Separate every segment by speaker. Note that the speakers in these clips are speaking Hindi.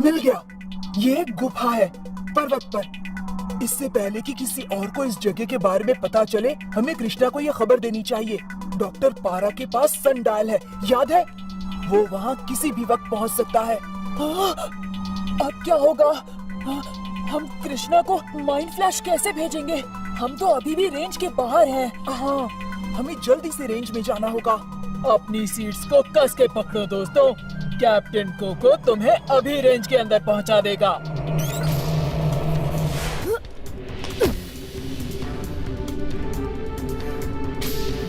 Speaker 1: मिल गया। ये एक गुफा है पर्वत पर। इससे पहले कि किसी और को इस जगह के बारे में पता चले, हमें कृष्णा को ये खबर देनी चाहिए। डॉक्टर पारा के पास सनडायल है, याद है? वो वहाँ किसी भी वक्त पहुँच सकता है। अब क्या होगा? हम कृष्णा को माइंड फ्लैश कैसे भेजेंगे? हम तो अभी भी रेंज के बाहर हैं। हाँ, हमें जल्दी से रेंज में जाना होगा।
Speaker 2: अपनी सीट्स को कस के पकड़ो दोस्तों, कैप्टन कोको तुम्हें अभी रेंज के अंदर पहुंचा देगा।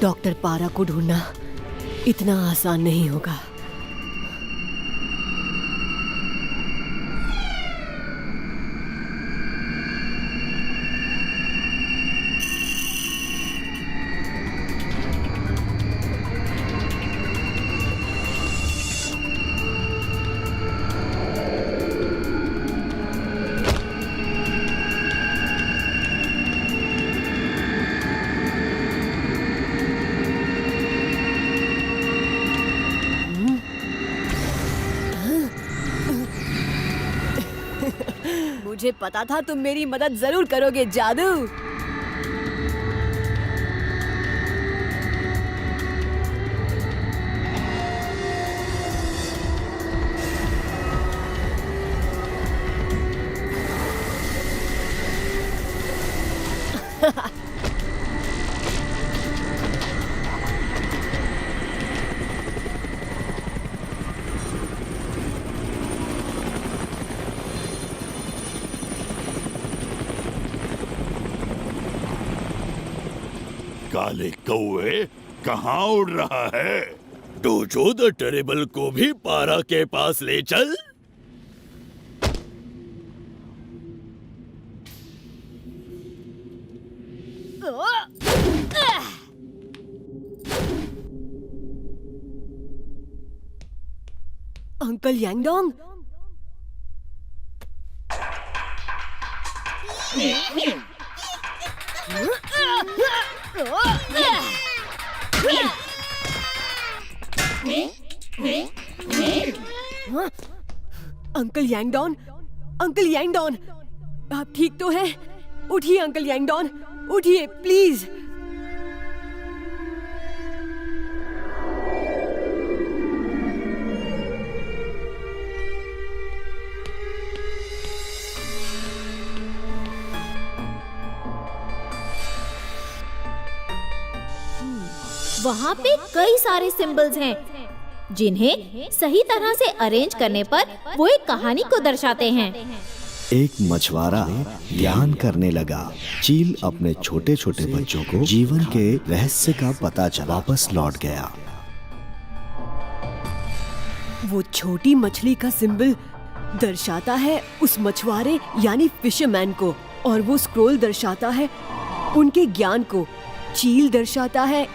Speaker 3: डॉक्टर पारा को ढूंढना इतना आसान नहीं होगा। मुझे पता था तुम मेरी मदद जरूर करोगे जादू।
Speaker 4: काले कौवे कहाँ उड़ रहा है? डोजो द टेरेबल को भी पारा के पास ले चल।
Speaker 3: अंकल यांगडोंग, अंकल यांगडोन, अंकल यांगडोन, आप ठीक तो हैं? उठिए अंकल यांगडोन, उठिए प्लीज।
Speaker 5: वहाँ पे कई सारे सिंबल्स हैं, जिन्हें सही तरह से अरेंज करने पर वो एक कहानी को दर्शाते हैं।
Speaker 6: एक मछुआरा ध्यान करने लगा। चील अपने छोटे छोटे बच्चों को जीवन के रहस्य का पता चला वापस लौट गया।
Speaker 3: वो छोटी मछली का सिंबल दर्शाता है उस मछुआरे यानी फिशरमैन को, और वो स्क्रोल दर्शाता है उनके ज्ञान को। चील दर्शाता है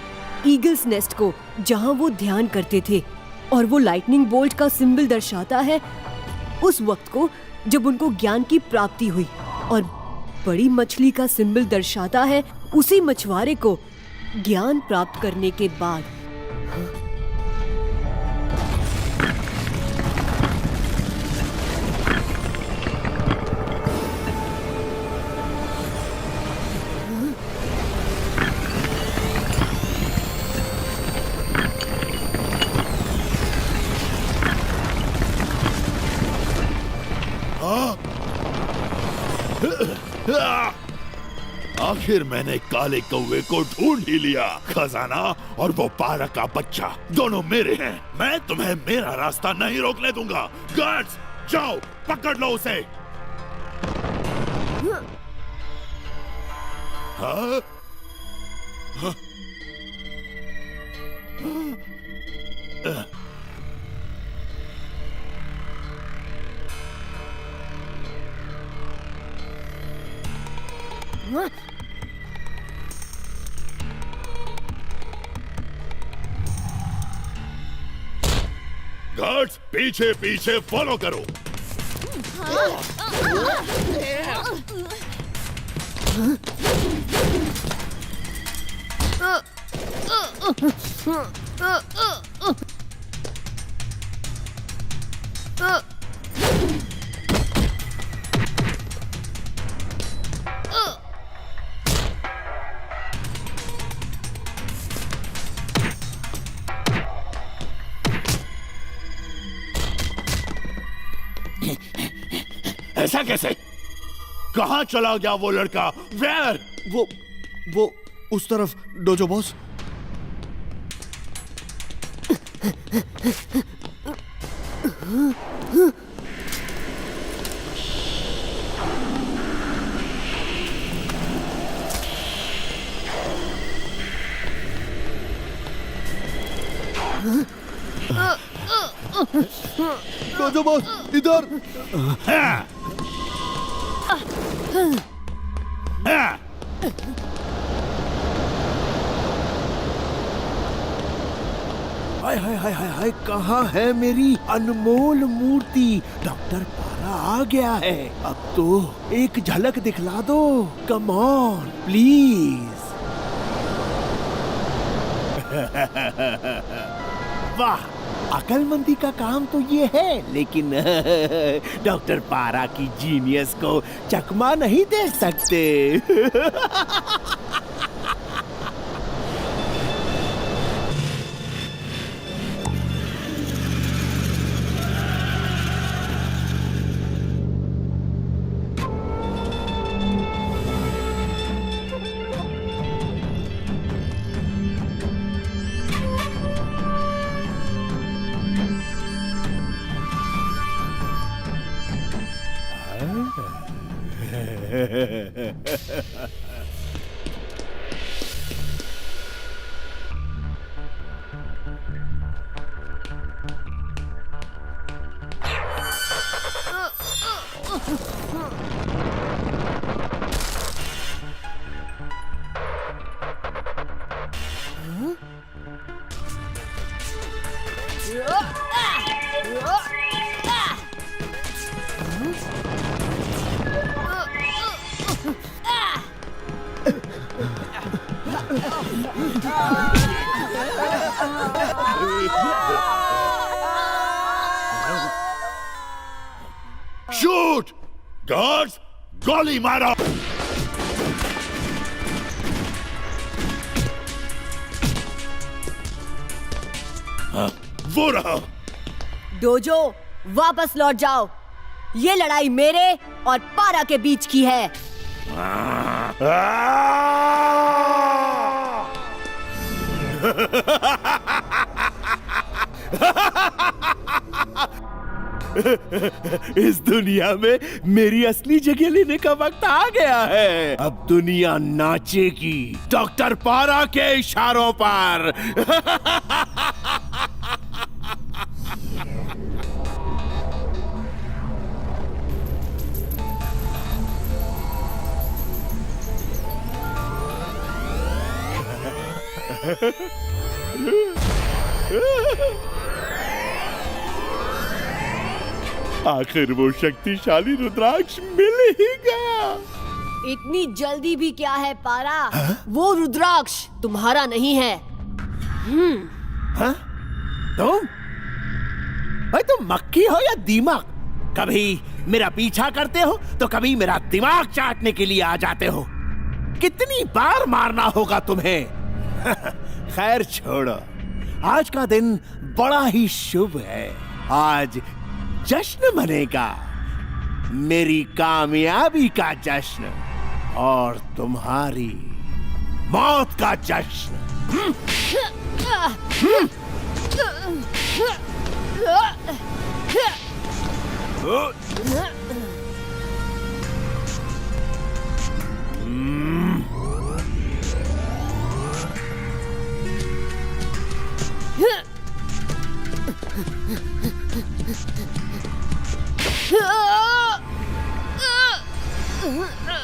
Speaker 3: ईगल्स नेस्ट को, जहां वो ध्यान करते थे, और वो लाइटनिंग बोल्ट का सिंबल दर्शाता है उस वक्त को जब उनको ज्ञान की प्राप्ति हुई, और बड़ी मछली का सिंबल दर्शाता है उसी मछुआरे को ज्ञान प्राप्त करने के बाद।
Speaker 4: आखिर मैंने काले कौवे को ढूंढ ही लिया। खजाना और वो पारा का बच्चा दोनों मेरे हैं। मैं तुम्हें मेरा रास्ता नहीं रोकने दूंगा। गार्ड्स, जाओ पकड़ लो उसे। हाँ? हाँ? गार्ड्स, पीछे पीछे फॉलो करो। ऐसा कैसे? कहाँ चला गया वो लड़का? वेयर?
Speaker 6: वो उस तरफ डोजो बॉस। डोजो बॉस इधर।
Speaker 4: हाँ। हाँ।
Speaker 1: हाय हाय हाय हाय हाय, कहाँ है मेरी अनमोल मूर्ति? डॉक्टर पारा आ गया है। अब तो एक झलक दिखला दो, कम ऑन प्लीज। वाह, अकलमंदी का काम तो ये है, लेकिन डॉक्टर पारा की जीनियस को चकमा नहीं दे सकते।
Speaker 4: शूट! गार्ड्स, गोली मारो! हाँ, वो रहा।
Speaker 3: डोजो, वापस लौट जाओ। ये लड़ाई मेरे और पारा के बीच की है।
Speaker 1: इस दुनिया में मेरी असली जगह लेने का वक्त आ गया है। अब दुनिया नाचेगी डॉक्टर पारा के इशारों पर। आखिर वो शक्तिशाली रुद्राक्ष मिल ही गया।
Speaker 3: इतनी जल्दी भी क्या है पारा? वो रुद्राक्ष तुम्हारा नहीं है।
Speaker 1: हाँ? तुम? भाई तुम मक्खी हो या दीमक? कभी मेरा पीछा करते हो तो कभी मेरा दिमाग चाटने के लिए आ जाते हो। कितनी बार मारना होगा तुम्हें? खैर छोड़ो, आज का दिन बड़ा ही शुभ है। आज जश्न मनेगा, मेरी कामयाबी का जश्न और तुम्हारी मौत का जश्न।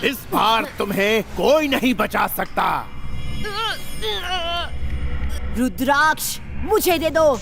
Speaker 1: इस बार तुम्हें कोई नहीं बचा सकता।
Speaker 3: रुद्राक्ष मुझे दे दो।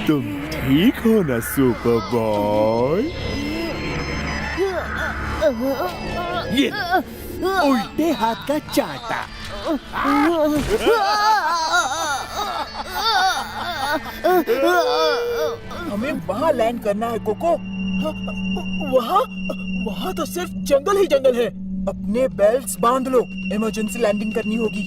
Speaker 1: तुम
Speaker 4: ठीक हो ना सुपर बॉय?
Speaker 6: ये उल्टे हाथ का चाटा।
Speaker 1: हमें वहाँ लैंड करना है कोको।
Speaker 2: वहाँ वहाँ तो सिर्फ जंगल ही जंगल है।
Speaker 1: अपने बेल्ट्स बांध लो, इमरजेंसी लैंडिंग करनी होगी।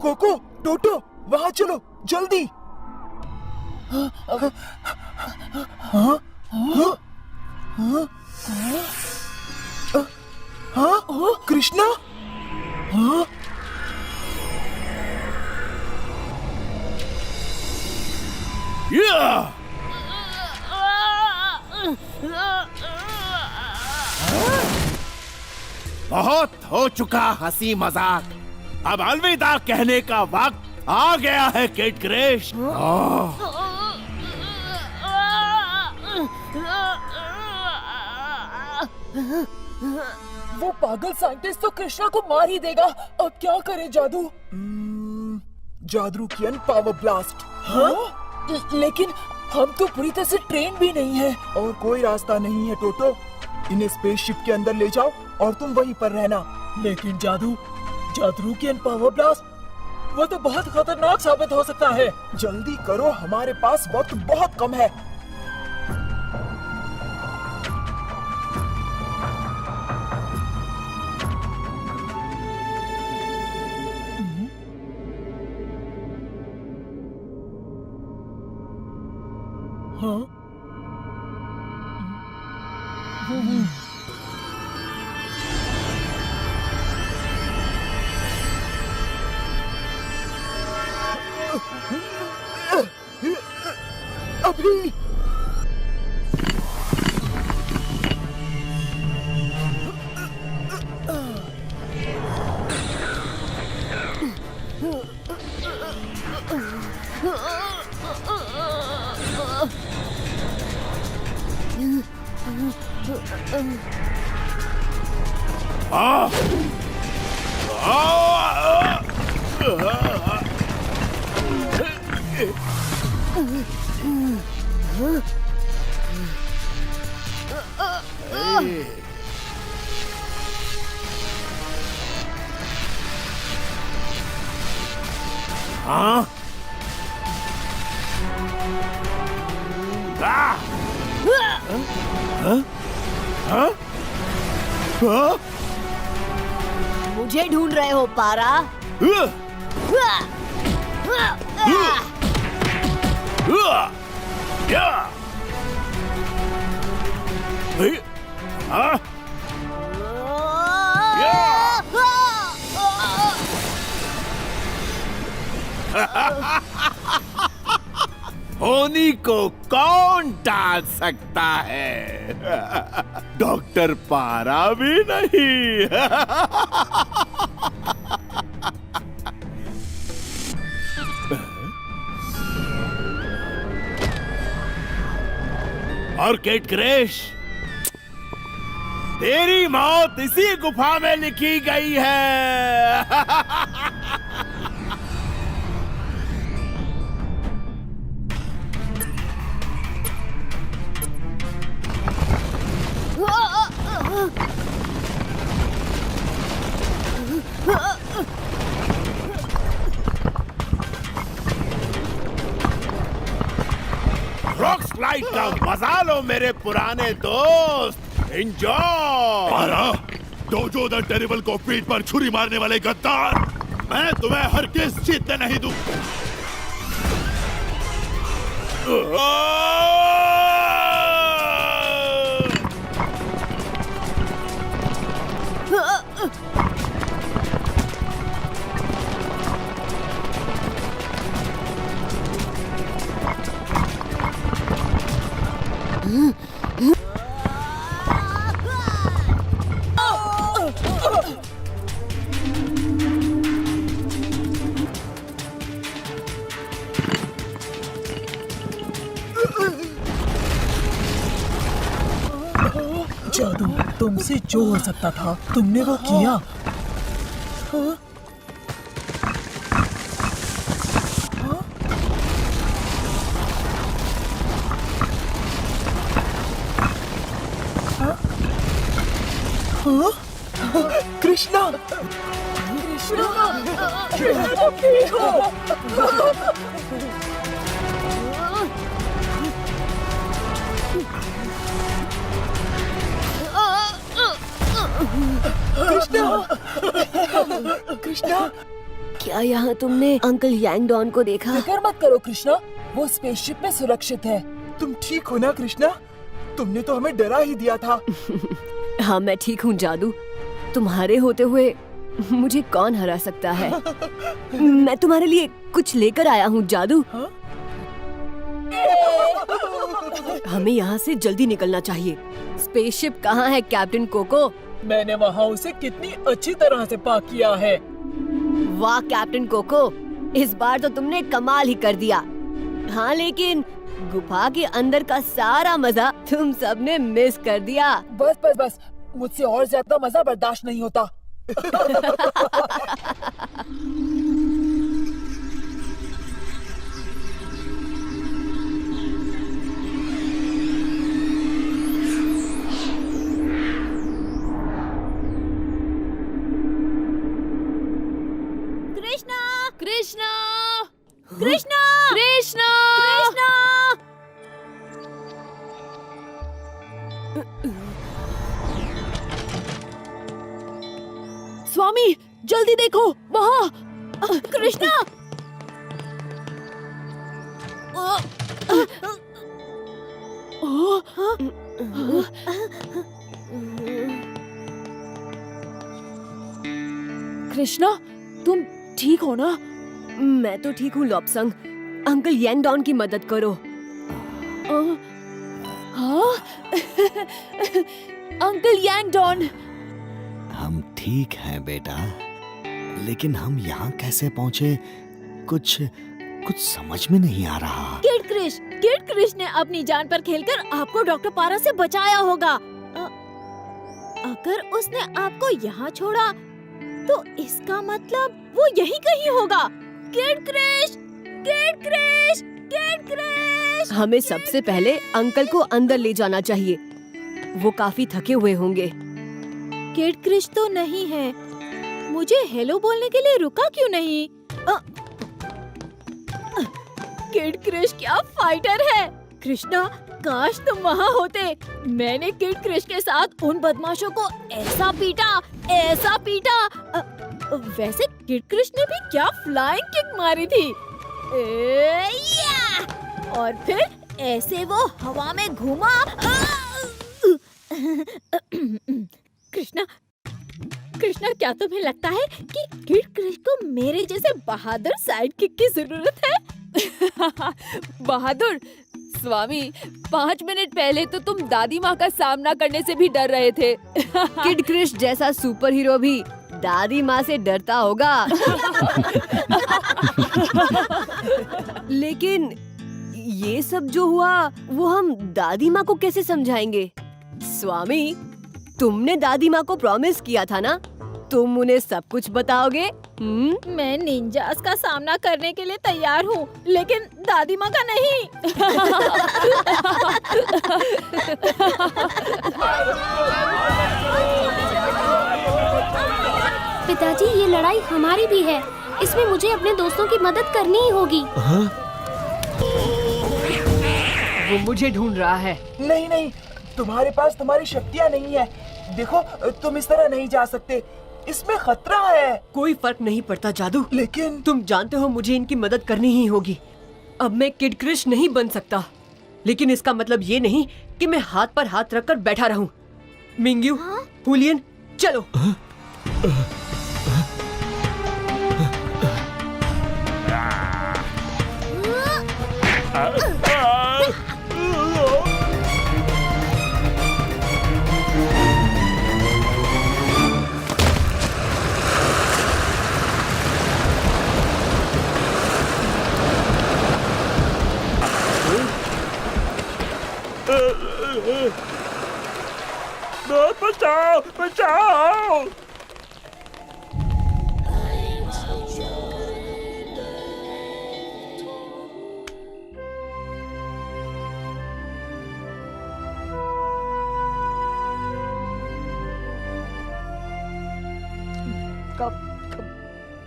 Speaker 1: कोको, टोटो, वहाँ चलो जल्दी। हाँ, कृष्णा? हाँ?
Speaker 4: बहुत हो चुका हंसी मजाक, अब अलविदा कहने का वक्त आ गया है किड क्रैश।
Speaker 2: वो पागल साइंटिस्ट तो कृष्णा को मार ही देगा। अब क्या करे जादू?
Speaker 1: जादरूकियन पावर ब्लास्ट।
Speaker 2: हाँ? लेकिन हम तो पूरी तरह से ट्रेन भी नहीं है।
Speaker 1: और कोई रास्ता नहीं है टोटो। इन्हें स्पेसशिप के अंदर ले जाओ और तुम वहीं पर रहना।
Speaker 2: लेकिन जादरूकियन पावर ब्लास्ट, वो तो बहुत खतरनाक साबित हो सकता है।
Speaker 1: जल्दी करो, हमारे पास वक्त बहुत कम है।
Speaker 2: हाँ?
Speaker 1: अभी
Speaker 4: हाँ?
Speaker 3: मुझे ढूंढ रहे हो पारा?
Speaker 4: होनी को कौन टाल सकता है? डॉक्टर पारा भी नहीं। और किड क्रैश, तेरी मौत इसी गुफा में लिखी गई है। रॉक स्लाइड का मजा लो मेरे पुराने दोस्त। एंजॉय। पारा, डोजो द टेरिबल को पीठ पर छुरी मारने वाले गद्दार, मैं तुम्हें हर किस जीतने नहीं दूं।
Speaker 2: जादू, तुमसे जो हो सकता था तुमने वो किया।
Speaker 1: हाँ? हाँ? कृष्णा, कृष्णा,
Speaker 3: क्या यहाँ तुमने अंकल यांगडॉन को देखा?
Speaker 2: फिक्र मत करो कृष्णा, वो स्पेसशिप में सुरक्षित है।
Speaker 1: तुम ठीक हो ना कृष्णा? तुमने तो हमें डरा ही दिया था।
Speaker 3: हाँ, मैं ठीक हूँ जादू। तुम्हारे होते हुए मुझे कौन हरा सकता है? मैं तुम्हारे लिए कुछ लेकर आया हूँ जादू। हमें यहाँ से जल्दी निकलना चाहिए। स्पेसशिप कहाँ है कैप्टन कोको?
Speaker 2: मैंने वहाँ उसे कितनी अच्छी तरह से पाक किया है।
Speaker 3: वाह कैप्टन कोको, इस बार तो तुमने कमाल ही कर दिया। हाँ, लेकिन गुफा के अंदर का सारा मजा तुम सबने मिस कर दिया।
Speaker 2: बस बस बस, मुझसे और ज्यादा मजा बर्दाश्त नहीं होता।
Speaker 5: कृष्णा,
Speaker 3: कृष्णा,
Speaker 5: कृष्णा,
Speaker 3: कृष्णा,
Speaker 5: कृष्णा।
Speaker 3: स्वामी जल्दी देखो वहाँ।
Speaker 5: कृष्णा,
Speaker 3: कृष्णा, तुम ठीक हो ना? मैं तो ठीक हूँ लॉपसंग। अंकल यांगडॉन की मदद करो। हाँ? अंकल यांगडॉन।
Speaker 6: हम ठीक हैं बेटा, लेकिन हम यहाँ कैसे पहुँचे? कुछ समझ में नहीं आ रहा।
Speaker 5: किड क्रिश ने अपनी जान पर खेलकर आपको डॉक्टर पारा से बचाया होगा। अगर उसने आपको यहाँ छोड़ा तो इसका मतलब वो यहीं कहीं होगा। Kid Krish, kid Krish, kid Krish.
Speaker 3: हमें सबसे पहले अंकल को अंदर ले जाना चाहिए। वो काफी थके हुए होंगे।
Speaker 5: किड क्रिश तो नहीं है। मुझे हेलो बोलने के लिए रुका क्यों नहीं? किड क्रिश क्या फाइटर है। कृष्णा, काश तुम वहाँ होते। मैंने किड क्रिश के साथ उन बदमाशों को ऐसा पीटा। वैसे किड क्रिश ने भी क्या फ्लाइंग किक मारी थी। या! और फिर ऐसे वो हवा में घूमा। कृष्णा, क्या तुम्हें लगता है कि किड क्रिश को मेरे जैसे बहादुर साइड किक की जरूरत है?
Speaker 7: बहादुर स्वामी, 5 मिनट पहले तो तुम दादी माँ का सामना करने से भी डर रहे थे।
Speaker 3: किड क्रिश जैसा सुपर हीरो भी दादी माँ से डरता होगा। लेकिन ये सब जो हुआ वो हम दादी माँ को कैसे समझाएंगे? स्वामी, तुमने दादी माँ को प्रॉमिस किया था ना, तुम उन्हें सब कुछ बताओगे?
Speaker 5: मैं निंजास का सामना करने के लिए तैयार हूँ, लेकिन दादी माँ का नहीं।
Speaker 8: पिताजी, ये लड़ाई हमारी भी है। इसमें मुझे अपने दोस्तों की मदद करनी ही होगी।
Speaker 3: वो मुझे ढूंढ रहा है।
Speaker 1: नहीं नहीं, तुम्हारे पास तुम्हारी शक्तियाँ नहीं है। देखो, तुम इस तरह नहीं जा सकते। इसमें खतरा है।
Speaker 3: कोई फर्क नहीं पड़ता जादू।
Speaker 1: लेकिन
Speaker 3: तुम जानते हो मुझे इनकी मदद करनी ही होगी। अब मैं किड क्रिश नहीं बन सकता, लेकिन इसका मतलब ये नहीं कि मैं हाथ पर हाथ रखकर बैठा रहूं। मिंग्यू, हुलियन, चलो।
Speaker 1: दोस्त बचाओ बचाओ।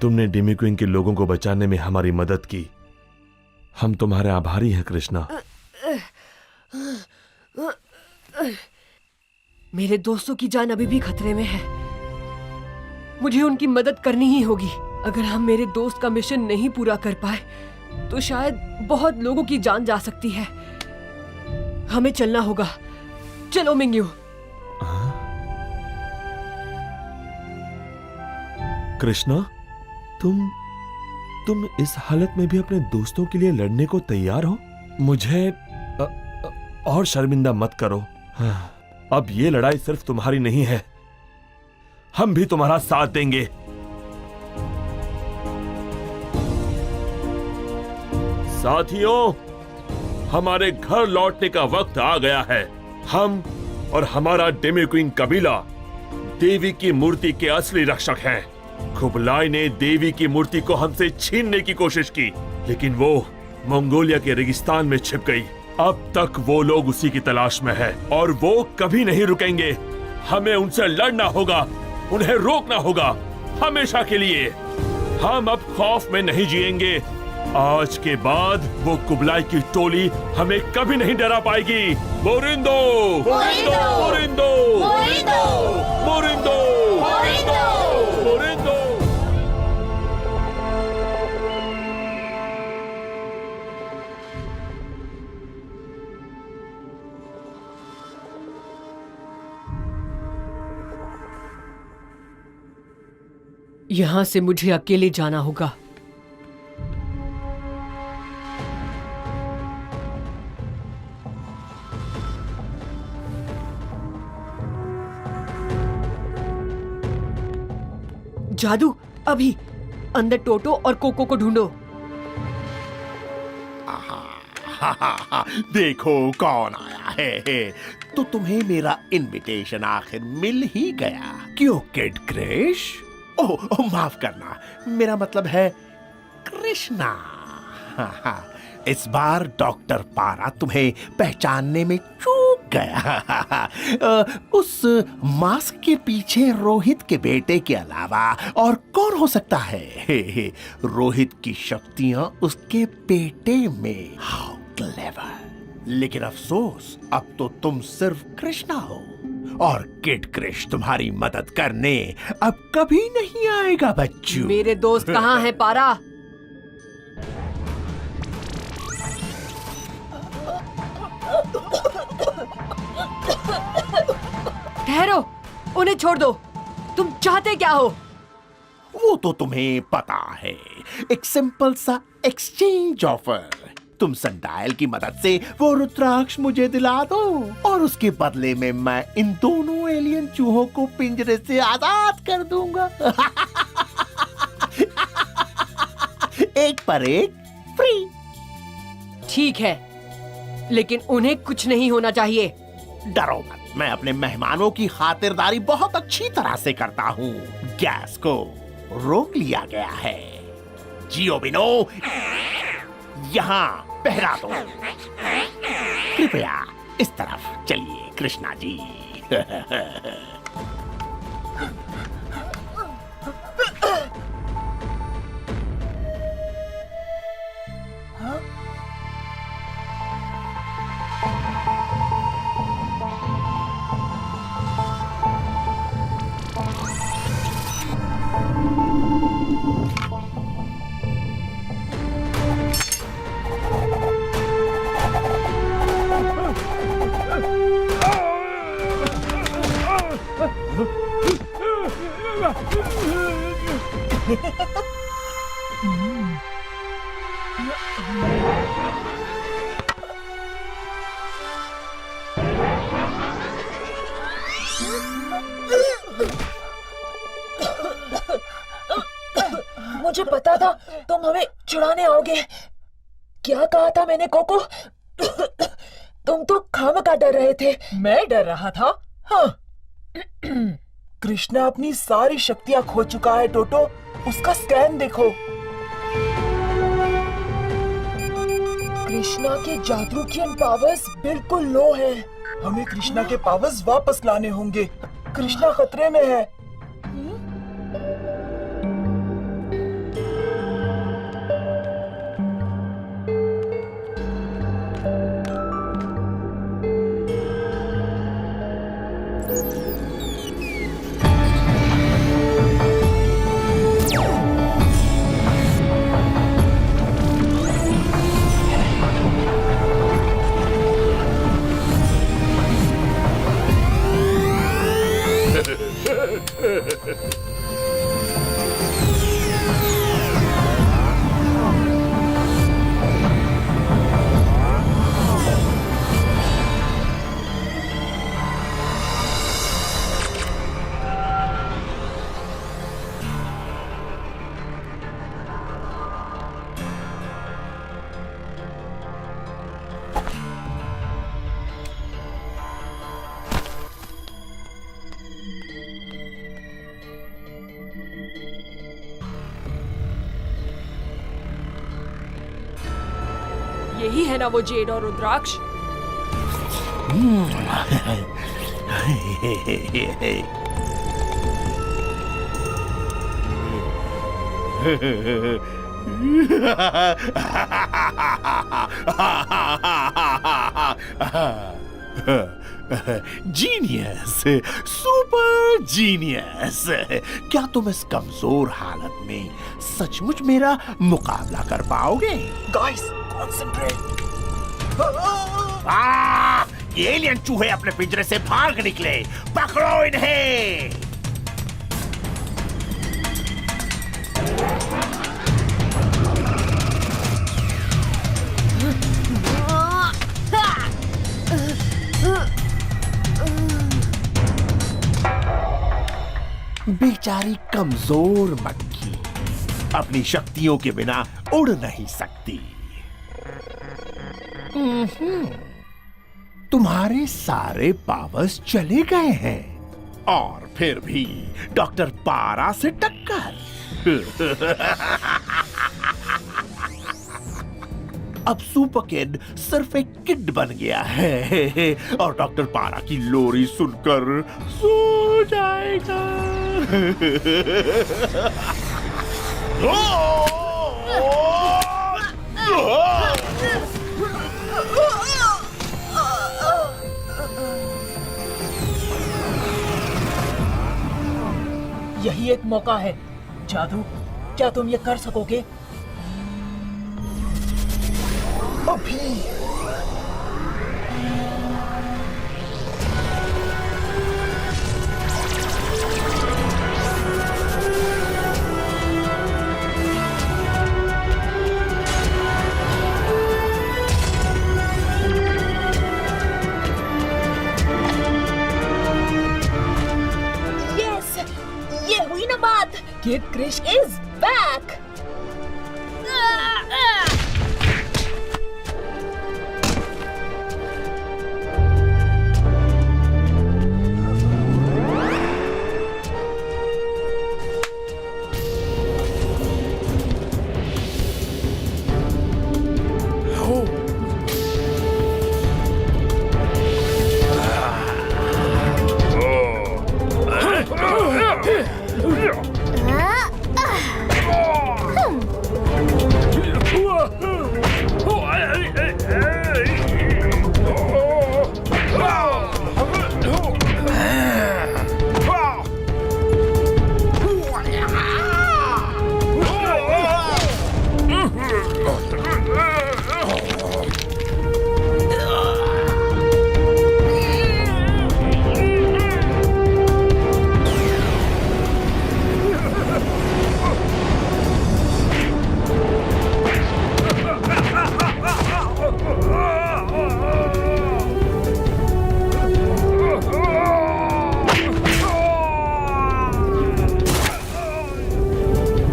Speaker 9: तुमने डेमी क्वीन के लोगों को बचाने में हमारी मदद की। हम तुम्हारे आभारी हैं कृष्णा।
Speaker 3: मेरे दोस्तों की जान अभी भी खतरे में है। मुझे उनकी मदद करनी ही होगी। अगर हम मेरे दोस्त का मिशन नहीं पूरा कर पाए तो शायद बहुत लोगों की जान जा सकती है। हमें चलना होगा। चलो मिंग्यू।
Speaker 9: कृष्णा, तुम इस हालत में भी अपने दोस्तों के लिए लड़ने को तैयार हो? मुझे और शर्मिंदा मत करो। अब ये लड़ाई सिर्फ तुम्हारी नहीं है, हम भी तुम्हारा साथ देंगे। साथियों, हमारे घर लौटने का वक्त आ गया है। हम और हमारा डेमी क्वीन कबीला देवी की मूर्ति के असली रक्षक हैं। कुबलाई ने देवी की मूर्ति को हमसे छीनने की कोशिश की, लेकिन वो मंगोलिया के रेगिस्तान में छिप गई। अब तक वो लोग उसी की तलाश में है और वो कभी नहीं रुकेंगे। हमें उनसे लड़ना होगा, उन्हें रोकना होगा, हमेशा के लिए। हम अब खौफ में नहीं जिएंगे। आज के बाद वो कुबलाई की टोली हमें कभी नहीं डरा पाएगी। मोरिंदो, मोरिंदो, मोरिंदो, मोरिंदो, मोरिंदो, मोरिंदो।
Speaker 3: यहां से मुझे अकेले जाना होगा। जादू, अभी अंदर टोटो और कोको को ढूंढो।
Speaker 4: देखो कौन आया है। तो तुम्हें मेरा इनविटेशन आखिर मिल ही गया, क्यों किड क्रिश? ओह माफ करना, मेरा मतलब है कृष्णा। इस बार डॉक्टर पारा तुम्हें पहचानने में चूक गया। उस मास्क के पीछे रोहित के बेटे के अलावा और कौन हो सकता है? रोहित की शक्तियां उसके बेटे में। How clever. लेकिन अफसोस, अब तो तुम सिर्फ कृष्णा हो और किड क्रिश तुम्हारी मदद करने अब कभी नहीं आएगा बच्चों।
Speaker 3: मेरे दोस्त कहाँ हैं पारा? ठहरो, उन्हें छोड़ दो। तुम चाहते क्या हो?
Speaker 4: वो तो तुम्हें पता है, एक सिंपल सा एक्सचेंज ऑफर। तुम संडायल की मदद से वो रुद्राक्ष मुझे दिला दो और उसके बदले में मैं इन दोनों एलियन चूहों को पिंजरे से आजाद कर दूंगा। एक पर एक फ्री।
Speaker 3: ठीक है, लेकिन उन्हें कुछ नहीं होना चाहिए।
Speaker 4: डरो मत, मैं अपने मेहमानों की खातिरदारी बहुत अच्छी तरह से करता हूँ। गैस को रोक लिया गया है। जियो बिनो, यहाँ पहरा दो। कृपया इस तरफ चलिए कृष्णा जी।
Speaker 2: मुझे पता था तुम हमें छुड़ाने आओगे। क्या कहा था मैंने कोको? तुम तो खामखा डर रहे थे। मैं डर रहा था? हाँ,
Speaker 1: कृष्णा अपनी सारी शक्तियां खो चुका है टोटो। उसका स्कैन देखो। कृष्णा के जादूकियन पावर्स बिल्कुल लो है। हमें कृष्णा के पावर्स वापस लाने होंगे। कृष्णा खतरे में है।
Speaker 7: यही है ना वो जेड और रुद्राक्ष?
Speaker 4: Genius, super genius. क्या तुम इस कमजोर हालत में सचमुच मेरा मुकाबला कर पाओगे?
Speaker 1: Guys, concentrate.
Speaker 4: ये एलियन चूहे अपने पिंजरे से भाग निकले। पकड़ो इन्हें। बेचारी कमजोर मक्खी अपनी शक्तियों के बिना उड़ नहीं सकती। तुम्हारे सारे पावर्स चले गए हैं और फिर भी डॉक्टर पारा से टक्कर। अब सुपर किड सिर्फ एक किड बन गया है और डॉक्टर पारा की लोरी सुनकर सो जाएगा।
Speaker 2: यही एक मौका है। जादू, क्या तुम ये कर सकोगे?
Speaker 1: अभी
Speaker 5: ये हुई ना बात।
Speaker 2: Kid Krish
Speaker 5: is back.